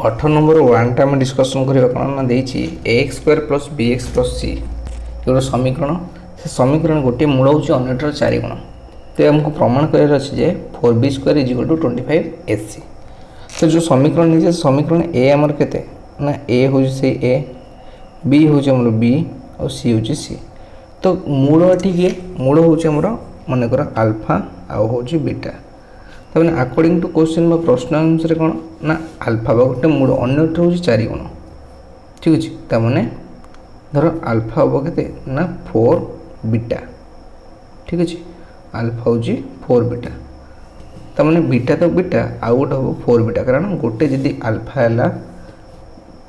18 number one time discussion करवा कौन ना x square plus b x plus c ये समीकरण से समीकरण गोटे मूल हूँ अन्यटर 4 गुण तो आमको प्रमाण कर four b square is equal to 25 S c. तो जो समीकरण नहीं समीकरण ए आमर केते ना ए हूँ से ए बी हूँ आमर बी और सी हूँ सी। तो मूल ठीक मूल हूँ आमर मनकर आल्फा आउ हूँ बीटा तमें अकॉर्डिंग टू क्वेश्चन प्रश्न अनुसार कौन ना आल्फा गोटे मूल अन्यटा हूँ 4 गुण ठीक अच्छे तमें धर आल्फा हम के ना 4 बीटा ठीक अच्छे आल्फा हूँ 4 बीटा तमें बीटा तो बीटा आउ गोटे हम 4 बीटा कारण गोटे जदि आल्फा है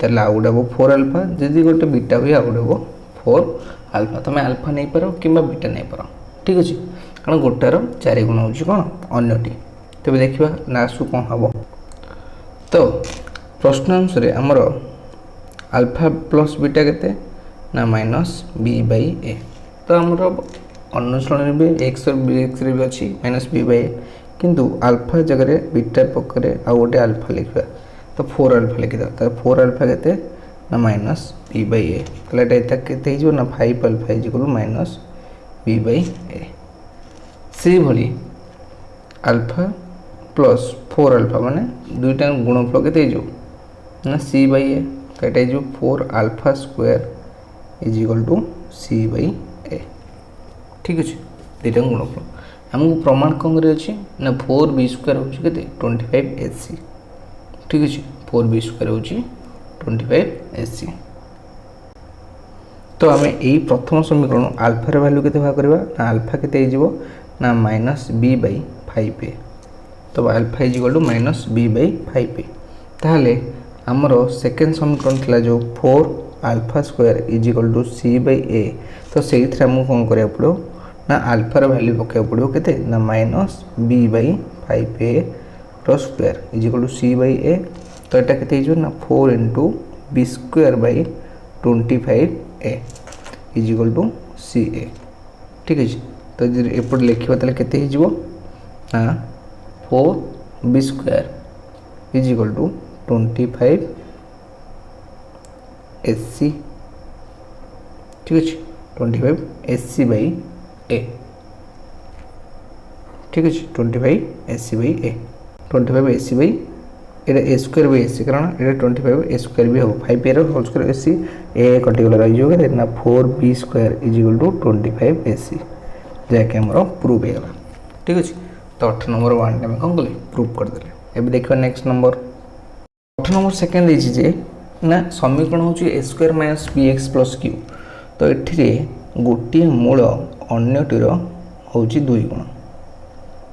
तेल आउ गोटे हम 4 आल्फा जदि गोटे बीटा हुए आउ गोटे हम 4 आल्फा तुम आल्फा नहीं पार कि बीटा नहीं पार ठीक अच्छे कारण गोटार 4 गुण हूँ कौन अन्यटी तेज देखा लास्ट कौन हम तो प्रश्न अनुसार आमर आल्फा प्लस बीटा के ना माइनस बी बाई ए तो आमर अनुसरण भी एक्स और बी एक्स भी अच्छी माइनस बी बाई ए किंतु आल्फा जगह बीटा पकड़े आउ गोटे आल्फा लिखा तो 4 आल्फा लिखिद तो 4 आल्फा के ना माइनस बी बाई ए तो ना 5 alpha equal minus b by a से भली आल्फा प्लस 4 आल्फा माने दुईटा गुणफल के ना सी बाई ए तो 4 alpha square is equal to c by a ठीक अच्छे दुईटा गुणफल आमको प्रमाण कौन कर ना 4 बी स्क्वायर हूँ के 25 एस सी ठीक अच्छे 4 बी स्क्वायर हूँ 25 एस सी। तो आम यही प्रथम समीकरण आल्फार भैल्यू के करवा ना आल्फा के ना माइनस बी बाई 5 ए तो alpha is equal to minus b by 5 a ताहले आमर सेकेंड समीकरण थिला जो 4 alpha square is equal to c by a तो से आमको कौन करा पड़ो ना आल्फार भैल्यू पकड़ा पड़ो के ना minus b by 5 a square is equal to c by a तो यहाँ के ना 4 into b square by 25 a is equal to c a ठीक है। तो एपट लिखा तेल के ना 4 b square is equal to 25 S c ठीक अच्छे 25 एस सी बाई ए ठीक अच्छे 25 S c by a 25 S c by ये a square by s c कारण ये 25 ए स्क्वायर भी हम 5 a whole square s c ए कटिगला रही ना 4 b square is equal to 25 S c जैक आमर प्रूफ होगा ठीक अच्छे। तो 8 नंबर वन टाइम कौन कले प्रूफ करदे एवं देखा नेक्स्ट नंबर 8 नंबर सेकेंड जे ना समीकरण हूँ a square minus b x plus q तो ये गोटे मूल अन्यटीर हूँ 2 गुण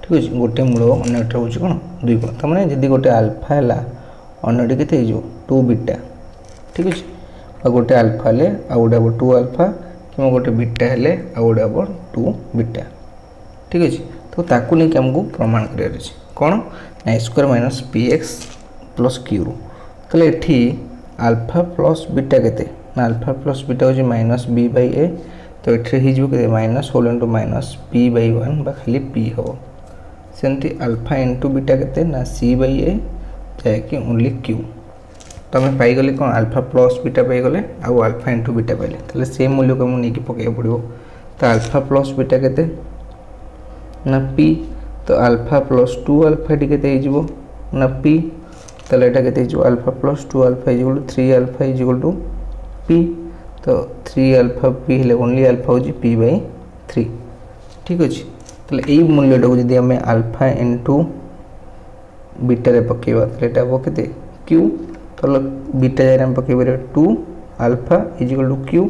ठीक अच्छे गोटे मूल अन्यटीर हूँ कौन 2 गुण तो मैंने जब गोटे आल्फा है अन्यटी के 2 बीटा ठीक अच्छे गोटे आल्फा है आउ गोटे हम 2 आल्फा कि गोटे बीटा है आउ गोटे हम 2 बीटा ठीक अच्छे। तो ताकू नहीं आमको प्रमाण कर कौन ना square minus b x plus q तो ये आल्फा प्लस बीटा के ना आल्फा प्लस बीटा हूँ माइनस बी बाई ए तो ये minus whole into minus p by 1 खाली पी हम सेमती आल्फा इंटू बीटा के ना सी बाई ए जैकि ओनली क्यू तो आम पाईगले कौन आल्फा प्लस बीटा पाईगले आउ आल्फा इंटू बीटा पाइले तो से मूल्य को नहीं पकड़ पड़ो तो आल्फा प्लस बीटा के ना पी तो आल्फा प्लस 2 आल्फा टी के ना पी तो यहाँ के alpha plus 2 alpha is equal to 3 alpha is equal to p तो 3 आल्फा पी हेले ओनली आल्फा हूँ पी बाई 3 ठीक अच्छे। तो यही मूल्यटा को जब आम आल्फा इंटू बीटा पकेबा तो यहाँ हम के क्यू तो बीटा जगह आम पकड़ 2 alpha is equal to q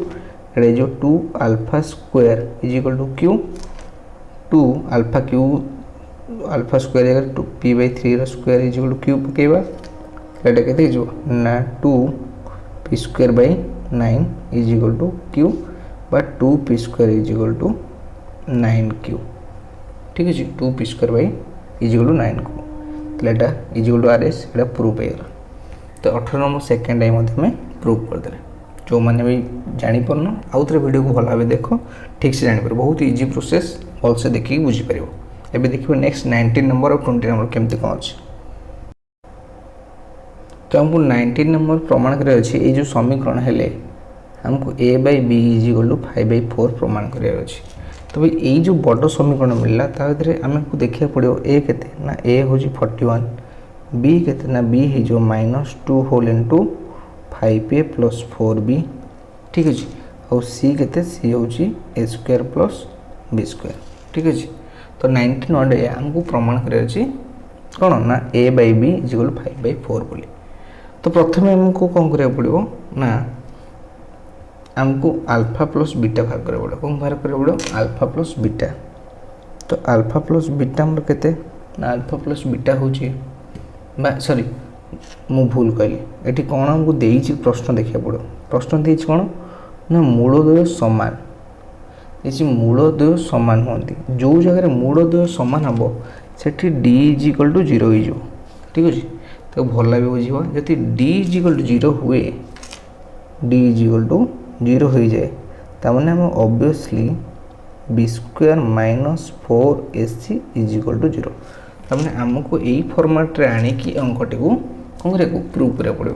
ये जो 2 alpha square is equal to q 2 alpha q alpha square जगह 2 p by 3 square is equal to q पकेबा यहाँ के ना 2 p square by 9 is equal to q बा 2 p square is equal to 9 q ठीक अच्छे 2 p square by is equal to 9 q तो यहाँ is equal to R S ये प्रूफ होगा। तो 18 नंबर सेकेंड टाइम में प्रूफ करदे जो मैंने भी जापर आउ थे वीडियो को भल भाव देख ठीक से जापर बहुत इजी प्रोसेस भल से देखिए बुझीपर एवं देखिए नेक्स्ट 19 नंबर और 20 नंबर केमती कौन अच्छे तो हमको 19 नंबर प्रमाण कर अच्छे ये जो समीकरण हेले हमको a by b is equal to 5/4 प्रमाण कर अच्छे। तो भाई ये जो बड़ समीकरण मिलला ता भीतर आमको देखा पड़ो a केते ना a हूँ 41 b केते ना b हो -2 whole into 5a plus 4b ठीक अच्छे और c केते c हूँ a square plus b square ठीक अच्छे। तो 19 वाले आमको प्रमाण कर अच्छे कौन ना a by b is equal to 5/4 बोली। तो प्रथम आमको कौन करा पड़ो ना आमको अल्फा प्लस बीटा बाहर करा पड़ो कौन बाहर करा पड़ो अल्फा प्लस बीटा। तो अल्फा प्लस बीटा हमर केते ना अल्फा प्लस बीटा होची बा सॉरी मु भूल कहली एठी कोन हमको देइची प्रश्न देखिया पड़ो प्रश्न देइची कोन ना मूलद्वय समान इसी मूलद्वय समान होंदी जो जगह मूलद्वय समान हबो सेठी d इज इक्वल टू 0 हो जो ठीक अछि। तो भल लगे बुझा जदि d इज इक्वल टू 0 हुए d इज इक्वल टू 0 हो जाए तामने हम obviously b square minus 4ac is equal to 0 तामने हमको यही फॉर्मेट रे आनी कि अंकटी को कौन करे प्रूव करे पड़ो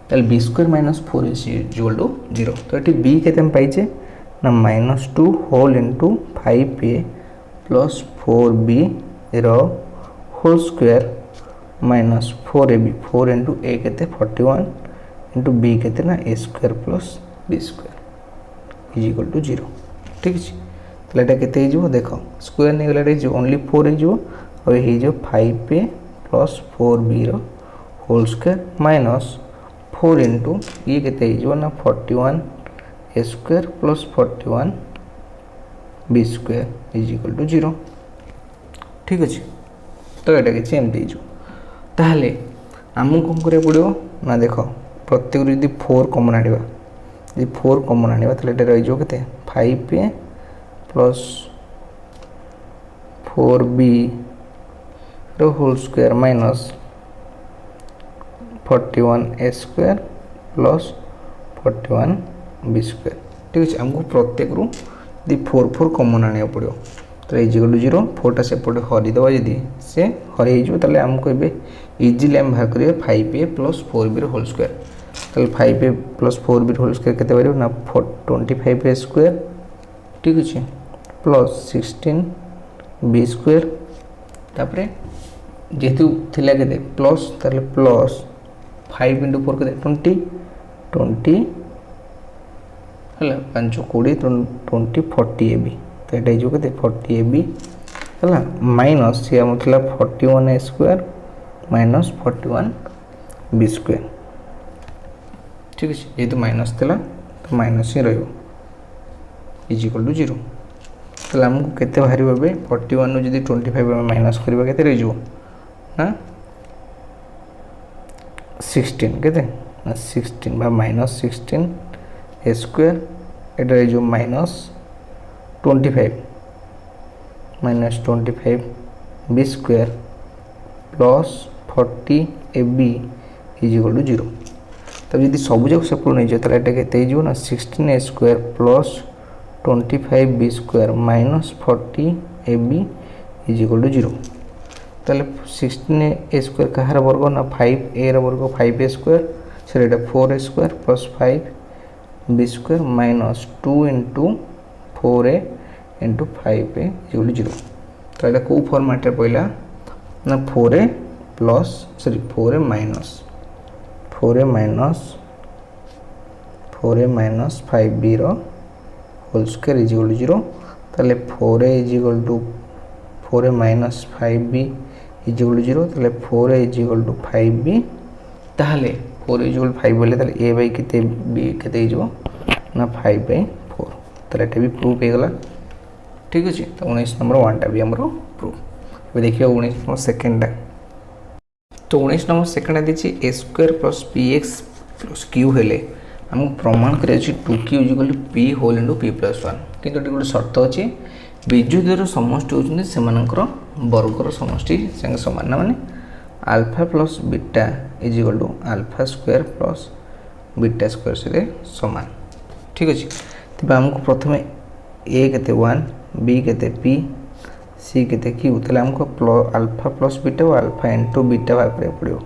ताल b square minus 4ac is equal to 0। तो ये b केते हम पाइचे ना -2 whole into 5a plus 4b रो whole square minus 4ab 4 into a केते 41 इंटू b केते ना a square plus b square is equal to 0 ठीक है। तो एटा केते हो देखो स्क्वायर नहीं गला जो ओनली 4 हो और ये जो 5a प्लस 4b रो होल स्क्वायर माइनस 4 इंटू ये केते हो ना 41 a square plus 41 b square is equal to 0 ठीक अच्छे। तो ये किसी एमती हो ताहले आमको कौन करा पड़ो ना देख प्रत्येक यदि 4 कमन आने यदि 4 कमन आने तो ये रही के 5a प्लस 4b रो whole square minus 41a square plus 41b square ठीक है। आमको प्रत्येक रू यदि 4 कमन आने पड़ो तो इज इक्वल टू 0 4टा सेपटे हरिदेवा जदि से हरि हो ताले हमको एबे इजीली हम बाहर करिए 5a plus 4b whole square ताले 5a plus 4b whole square केते बारे ना 25a स्क्वायर ठीक अछि प्लस 16b स्क्वायर तापरे जेतु थिला केते प्लस ताले प्लस 5 into 4 केते 20 हला 5 20 20 40ab तो ये जो कहते 40ab है माइनस ये मतलब 41a square minus 41b square ठीक है। ये तो माइनस थिला तो माइनस ही रहिबो इज इक्वल टू 0 तो हमको केते बाहर बे 41 नु जदी 25 माइनस करबा केते रहि जो ना 16 केते ना 16 बा माइनस 16 a स्क्वायर एटा रहि जो minus 25 minus 25 b square plus 40ab is equal to 0। तब यदि सब जगह सेपट नहीं जाए तो केते हो ना 16a square plus 25b square minus 40ab is equal to 0 ताले 16a स्क्वायर कहार वर्ग ना 5a वर्ग 5a square sir 4a square plus 5b square minus 2 into 4a into 5a equal to 0। तो ये कौ फॉर्मेट रे पइला ना 4a plus sorry 4a minus 5b रो whole square is equal to 0 ताले 4a is equal to 4a minus 5b is equal to 0 ताले 4a is equal to 5b ताले 4a इज इक्वल टू 5 बोले ताले a bye केते b केते हो ना 5/4 ताले एटा भी प्रूफ हो गला ठीक अच्छे। तो 19 नंबर 1टा भी हमरो प्रूफ। अब देखिए 19 नंबर सेकेंडटा तो 19 नंबर सेकेंडटा दीची a square plus px plus q हेले हमको प्रमाण करे अछि 2q equal to p whole into p plus 1 किंतु एटी गोटे शर्त अछि बीजद्वयर समष्टि होउछन सेमानकर वर्गर समष्टि संगे समान ना माने alpha plus beta is equal to alpha square plus beta square से समान ठीक अच्छे। तब हमको प्रथम ए केते 1 बी केते पी सी केते क्यू ताले हमको अल्फा प्लस बीटा और अल्फा इंटू बीटा बाहर करिया पड़ो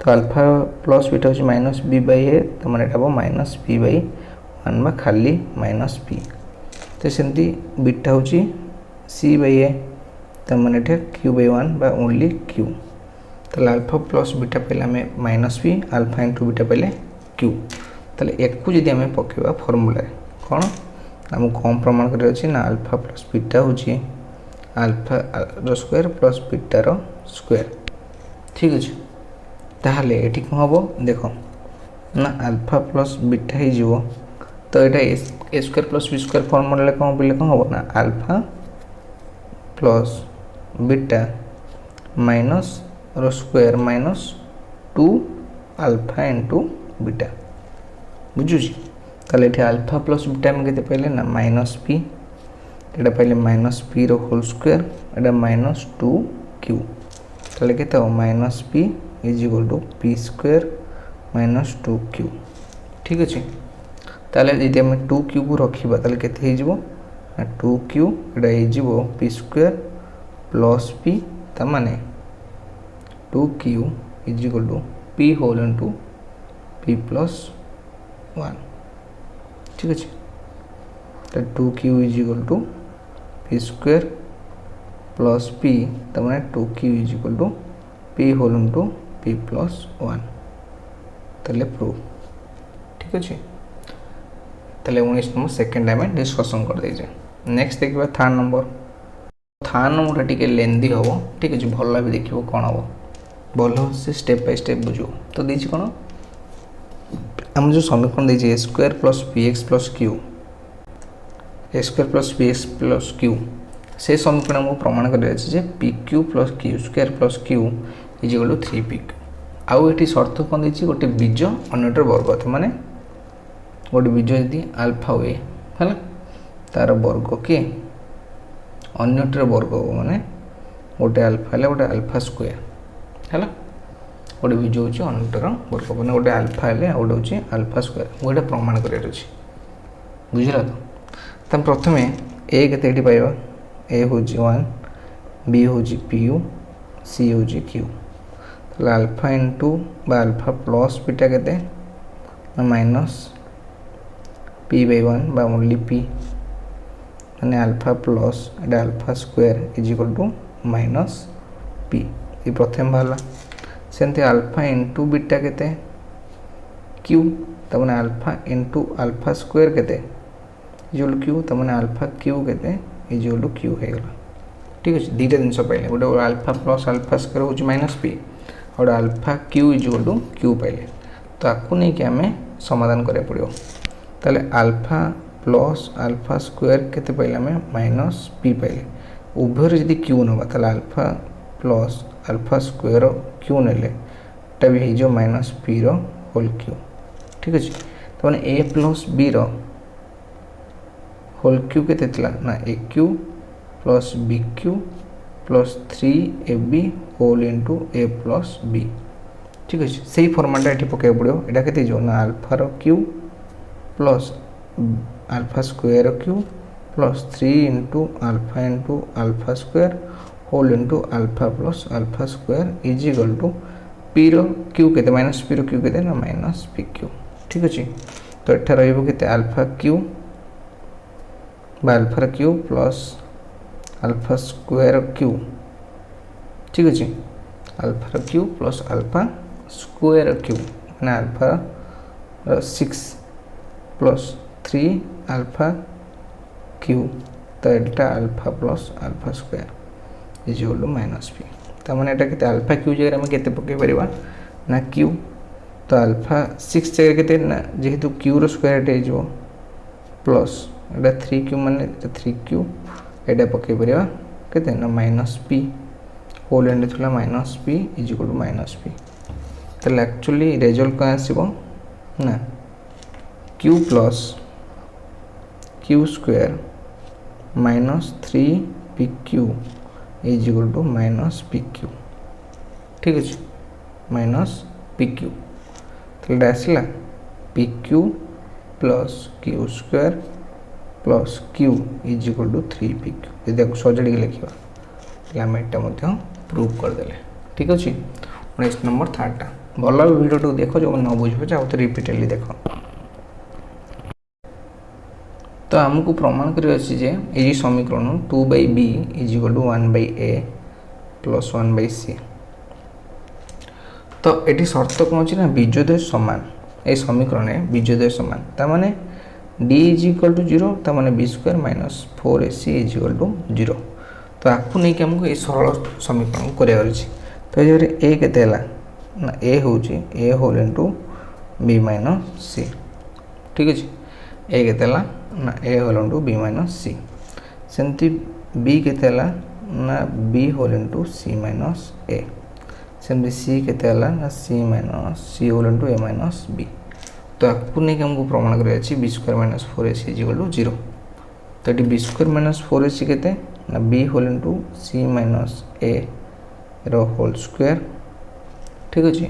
तो अल्फा प्लस बीटा हूँ माइनस बी बाई ए तो मैंने हम माइनस बी बाई वन बा खाली माइनस बी तो सेमती बीटा हूँ सी बाई ए तो मैंने क्यू बाई वन बा ओनली क्यू तो अल्फा प्लस बीटा पाइले आम minus b alpha into beta पाइले क्यू ताले एक को जदि आम पकेबा फॉर्मूला कौन आमको कौन प्रमाण कर ना अल्फा प्लस बीटा हूँ अल्फा रो स्क्वायर प्लस बीटा रो स्क्वायर ठीक अच्छे ताहले एठी कौन हम देख ना अल्फा प्लस बीटा हो तो यहाँ a square plus b square formula कौन बोले कौन हम ना अल्फा प्लस बीटा माइनस रो square minus 2 alpha into beta बुझुची ताले ये अल्फा प्लस बीटा में केते पाइले ना माइनस पी ये पाइले माइनस पी रो होल स्क्वायर ये माइनस 2 क्यू ताले केते हो minus p is equal to p square minus 2 q ठीक अच्छे ताले यदि आम 2 क्यू को रखा ताले केते हो 2 क्यू ये हो पी स्क्वायर प्लस पी ता माने 2 q is equal to p whole into p plus 1 ठीक अच्छे तो 2 q is equal to p square plus p तो मैंने 2 q is equal to p whole into p plus 1 ताले प्रूव ठीक अच्छे ताले 19 नंबर सेकेंड आम डिस्कसन कर दे नेक्स्ट देखा थर्ड नंबर टी लेंदी हम ठीक अच्छे भल भी देखिए कौन हम भल से स्टेप बाय स्टेप बुझ तो देखिए कौन आम जो समीकरण देखिए a square plus p x plus q a square plus p x plus q से समीकरण आमको प्रमाण कर p q plus q square plus q is equal to 3 p q आउ ये शर्त कौन देखिए गोटे बीज अन्यटर वर्ग तो माने गोटे बीज यदि अल्फा हुए है तार वर्ग किए अन्यटर वर्ग माने गोटे अल्फा है गोटे अल्फा स्क्वायर है गोटे बीज हूँ अन्यटर वर्ग मैंने गोटे अल्फा है गोटे हूँ अल्फा स्क्वायर गोटे प्रमाण कर बुझल तो प्रथम ए के पाइबा ए हूँ 1 बी हूँ पी यू सी हूँ क्यू तो alpha into alpha plus beta के माइनस पी बाई 1 बा ओनली पी माने अल्फा प्लस एटा alpha square is equal to minus p ये प्रथम बाहर सेमती अल्फा इंटू बीटा के क्यू तो मैंने अल्फा इंटू अल्फा स्क्वायर के इज क्यू तो मैंने अल्फा क्यू के इज इक्वल टू क्यू हो गला ठीक अच्छे दुईटा जिन पाइले गोटे अल्फा प्लस अल्फा स्क्वायर हूँ माइनस पी और alpha q is equal to q पाइले तो आपको नहीं आम समाधान करा पड़ो ताले अल्फा प्लस अल्फा स्क्वायर केते पाइले आम माइनस पी पाइले उभयर जदि क्यू नवा ताले alpha plus alpha square q नेले भी हो माइनस पी रो होल क्यू ठीक अच्छे तो मैंने ए प्लस बी रो होल क्यू के ना a cube plus b cube plus 3 a b whole into a plus b ठीक अच्छे से ही फॉर्माटा ये पकड़ पड़ो यहाँ के ना अल्फा रो q plus alpha square q plus 3 into alpha square whole into alpha plus alpha square is equal to p रो क्यू के माइनस पी रो क्यू के ना माइनस पी क्यू ठीक अच्छे तो ये रही alpha q alpha q plus alpha square q ठीक अच्छे alpha q plus alpha square q मैंने अल्फा 6 प्लस 3 अल्फा क्यू तो यहाँ alpha plus alpha square is equal to minus p तो मैंने यहाँ अल्फा क्यू जगह आम के पकई पार ना क्यू तो अल्फा 6 जगह के ना जेहेतु क्यू रो स्क्वायर हो प्लस एटा 3 क्यू माने 3 क्यू एटा पकई पार के ना माइनस पी होल एंड थी minus p is equal to minus p तो एक्चुअली रिजल्ट कौन आसो ना q plus q square minus 3 p q is equal to minus p q ठीक अच्छे माइनस पी क्यू तो आसला p q plus q square plus q is equal to 3 p q यदि सजाड़ी लिखा आम यहाँ प्रूव करदे ठीक अच्छे 19 नंबर थर्डटा भल भाव वीडियो देख जो न बुझे आउ तो रिपीटेडली देख। तो आमको प्रमाण कर समीकरण 2/b is equal to 1/a plus 1/c। तो ये शर्त कौन अच्छी ना बीजोदय सामान ये समीकरण बीजोदय सामान ताने d इज इक्वल टू 0 ताने b square minus 4ac is equal to 0। तो आपको नहीं कि हमको ये सरल समीकरण करार। तो ये a केते ना a हूँ a whole into b minus c। ठीक अच्छे a केते ना a whole into b minus c सेमती b केते ना b whole into c minus a सेमती c केते ना c minus c whole into a minus b। तो आपको नहीं कि हमको प्रमाण कर b square minus 4ac is equal to 0। तो ये बी स्क्वायर माइनस 4ac केते ना b whole into c minus a रो होल स्क्वायर। ठीक अच्छे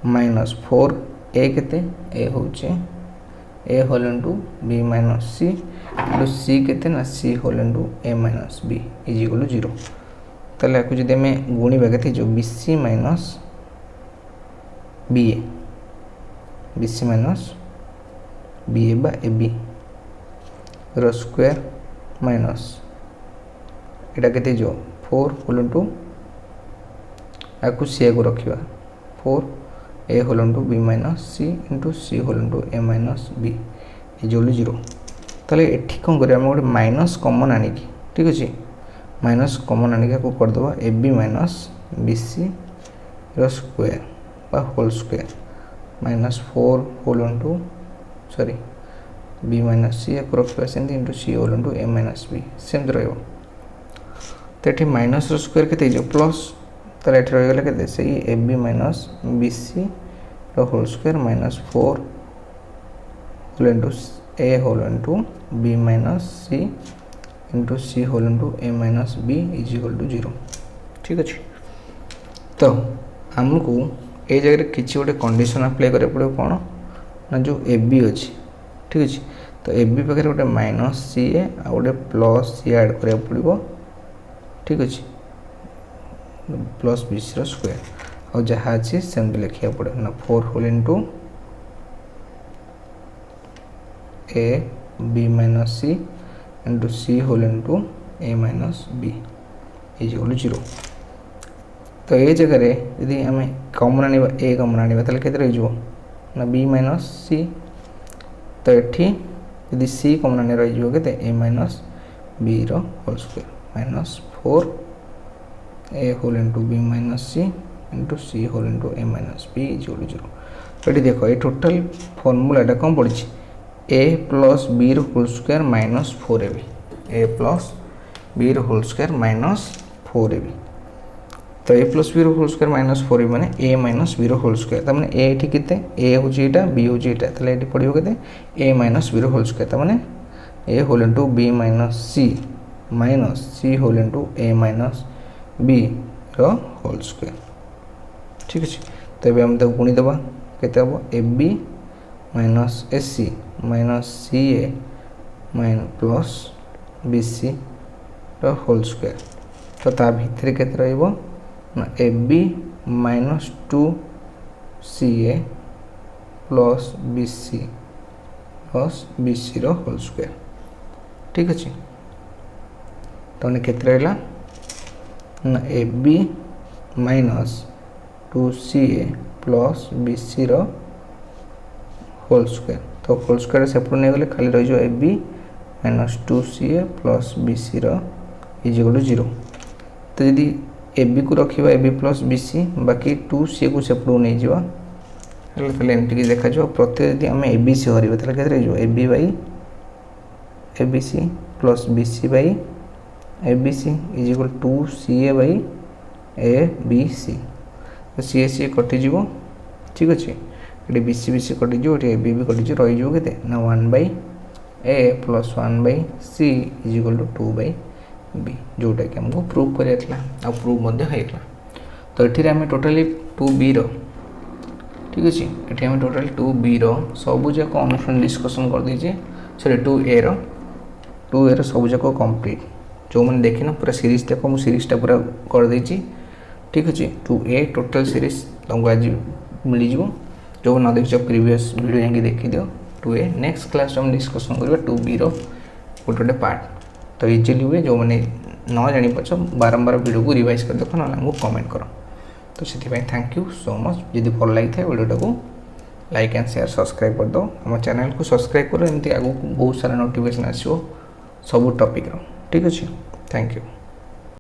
माइनस 4a केते a हूँ a whole into b minus c into c केते ना c whole into a minus b is equal to 0। ताले आपको जब आम गुणा के जो bc minus ba bc minus ba बा ab रो स्क्वायर माइनस एटा केते जो 4 होल इंटू आपको सी को रखा 4a whole into b minus c into c whole into a minus b is equal to 0। ताले एठी कौन करिया हम गोटे माइनस कॉमन आनिकी। ठीक अच्छे माइनस कॉमन आनिक आपको करदेवा ab माइनस bc रो स्क्वायर बा whole square minus 4 whole into sorry b minus c को रखा सेमती into c whole into a minus b सेमती रहिबो। तो ये माइनस रो स्क्वायर केते जो प्लस तो ये रहीगला के से ab माइनस bc रो whole square minus 4 whole into a whole into b minus c into c whole into a minus b is equal to 0। ठीक अच्छे तो आमको ये जगह किसी गोटे कंडीशन अप्लाई करा पड़े कौन ना जो ए बी अच्छी। ठीक अच्छे तो ए बी पाखे गोटे माइनस सी ए आ गोटे प्लस सी ऐड करा पड़ो। ठीक अच्छे प्लस बी सी स्क्वायर और जहाँ अच्छी सेमती लिखा पड़े ना 4 whole into A B minus C into C whole into A minus B is equal to 0। तो ये जगह यदि आम कमन आने ए कमन आने के रही ना b माइनस सी। तो ये यदि सी कमन आने रही के ए माइनस बी रो whole square minus 4a whole into b minus C into C whole into a minus b is equal to 0। तो ये देख ये टोटाल फर्मूला कौन पड़ी a प्लस b रो whole square minus 4ab a plus b रो whole square minus 4ab। तो a plus b whole square minus 4ab माने a minus b whole square तमाने a एठी केते a हूँ यहाँ b हूँ यहाँ ताले एठी पड़ो केते a minus b whole square तमाने a whole into b minus c whole into a minus b रो होल स्क्वायर। ठीक अच्छे तो ये आम गुणी देवा केते हम ab minus ac minus ca minus plus bc रो होल स्क्वायर। तो ता भितर केते रहिबो ना ab minus 2ca plus bc रो होल स्क्वायर। ठीक अच्छे तो केते रहा ना ab minus 2ca plus bc रो होल स्क्वायर। तो होल स्क्वायर सेपट नहीं गले खाली रही ab minus 2ca plus bc रो इज इक्वल टू 0। तो यदि ए बी को रखा ए बी प्लस बी सी बाकी 2c को सेपट नहीं जावा एमती देखा प्रत्येक यदि आम ए बी सी हर A B by A B C plus B C by A B C is equal 2ca by A B C. तो सी ए सी कटिज। ठीक अच्छे ये बी सी कटिज ये ए बी भी कटिज रही के ना 1/a plus 1/c is equal to 2/b जोटा कि हमको प्रूव कर प्रूव होता। तो ये आम टोटाली 2b रो ठीक अच्छे ये आम टोटाल 2b रो सबूक अनुसार डिस्कसन कर दीजिए सॉरी 2a रो सबूक कंप्लीट जो मैंने देखी ना पूरा सीरीज देखो मुझे सीरीजटा पूरा कर देती। ठीक अच्छे 2a टोटाल सीरीज तुमको आज मिल जो जो न देख प्रीवियस वीडियो जाकि देखी दियो 2A नेक्स्ट क्लास हम डिस्कसन करबा 2B रो गोटे पार्ट तो इजिली हुए जो मैंने न जानी पाच बारंबार वीडियो को रिवाइज कर देख ना हमको कमेंट कर तो से थैंक यू सो मच जदि भल लगी था वीडियोटा को लाइक एंड शेयर सब्सक्राइब कर दो हम चैनल को सब्सक्राइब करो एमती आगू बहुत सारा नोटिफिकेशन आसो सब टॉपिक रो ठीक अच्छे थैंक यू।